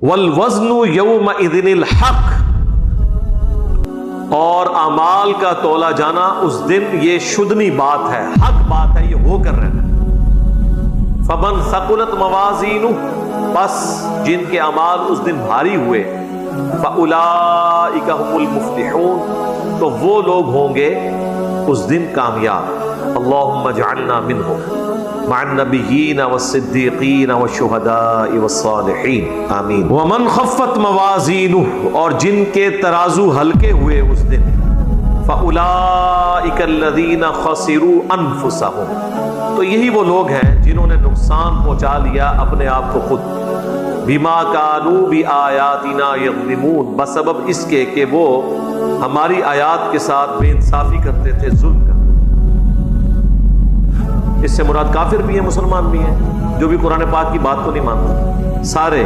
والوزن یومئذ الحق، اور اعمال کا تولا جانا اس دن یہ شدنی بات ہے، حق بات ہے، یہ ہو کر رہنا ہے۔ فمن ثقلت موازینہ، پس جن کے اعمال اس دن بھاری ہوئے، فاولئک هم المفلحون، تو وہ لوگ ہوں گے اس دن کامیاب۔ اللہم اجعلنا منہم مع النبیین والصدیقین والشہداء والصالحین، آمین۔ ومن خفت موازینہ، اور جن کے ترازو ہلکے ہوئے اس دن، فاولئک الذین خسروا انفسہم، تو یہی وہ لوگ ہیں جنہوں نے نقصان پہنچا لیا اپنے آپ کو خود، بما کانوا بآیاتنا یظلمون، بسبب اس کے کہ وہ ہماری آیات کے ساتھ بے انصافی کرتے تھے، ظلم کرتے تھے۔ اس سے مراد کافر بھی ہیں، مسلمان بھی ہیں، جو بھی قرآن پاک کی بات کو نہیں مانتے، سارے